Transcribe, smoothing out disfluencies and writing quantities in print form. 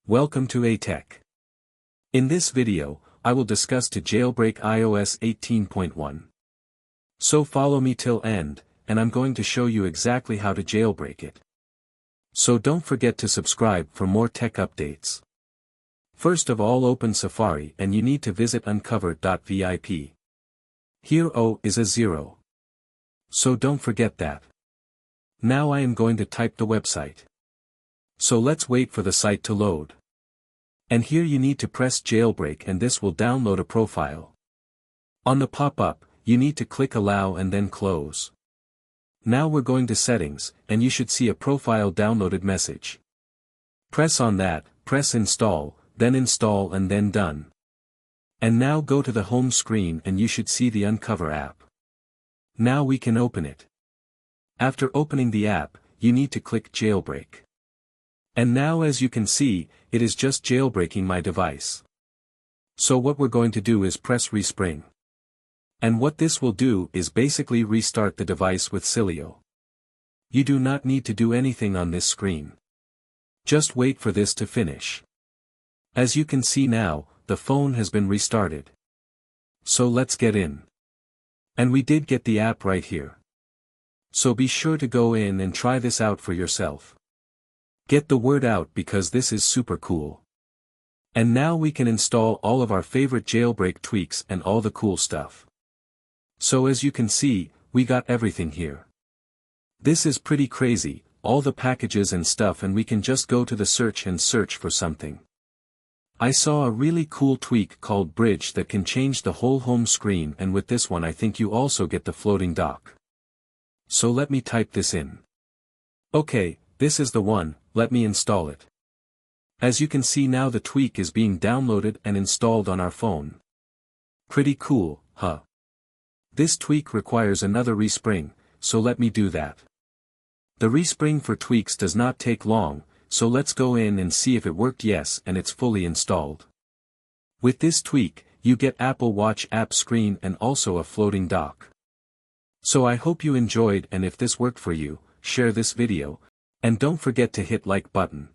Welcome to A-Tech. In this video, I will discuss to jailbreak iOS 18.1. So follow me till end, and I'm going to show you exactly how to jailbreak it. So don't forget to subscribe for more tech updates. First of all, open Safari and you need to visit untethered.vip. Here O is a 0. So don't forget that. Now I am going to type the website. So let's wait for the site to load. And here you need to press jailbreak and this will download a profile. On the pop-up, you need to click allow and then close. Now we're going to settings, and you should see a profile downloaded message. Press on that, press install and then done. And now go to the home screen and you should see the Unc0ver app. Now we can open it. After opening the app, you need to click jailbreak. And now as you can see, it is just jailbreaking my device. So what we're going to do is press respring. And what this will do is basically restart the device with cydia. You do not need to do anything on this screen. Just wait for this to finish. As you can see now, the phone has been restarted. So let's get in. And we did get the app right here. So be sure to go in and try this out for yourself. Get the word out because this is super cool. And now we can install all of our favorite jailbreak tweaks and all the cool stuff. So as you can see, we got everything here. This is pretty crazy, all the packages and stuff, and we can just go to the search and search for something. I saw a really cool tweak called Bridge that can change the whole home screen, and with this one I think you also get the floating dock. So let me type this in. Okay, this is the one, let me install it. As you can see now the tweak is being downloaded and installed on our phone. Pretty cool, huh? This tweak requires another respring, so let me do that. The respring for tweaks does not take long, so let's go in and see if it worked. Yes, and it's fully installed. With this tweak, you get Apple Watch app screen and also a floating dock. So I hope you enjoyed, and if this worked for you, share this video, and don't forget to hit like button.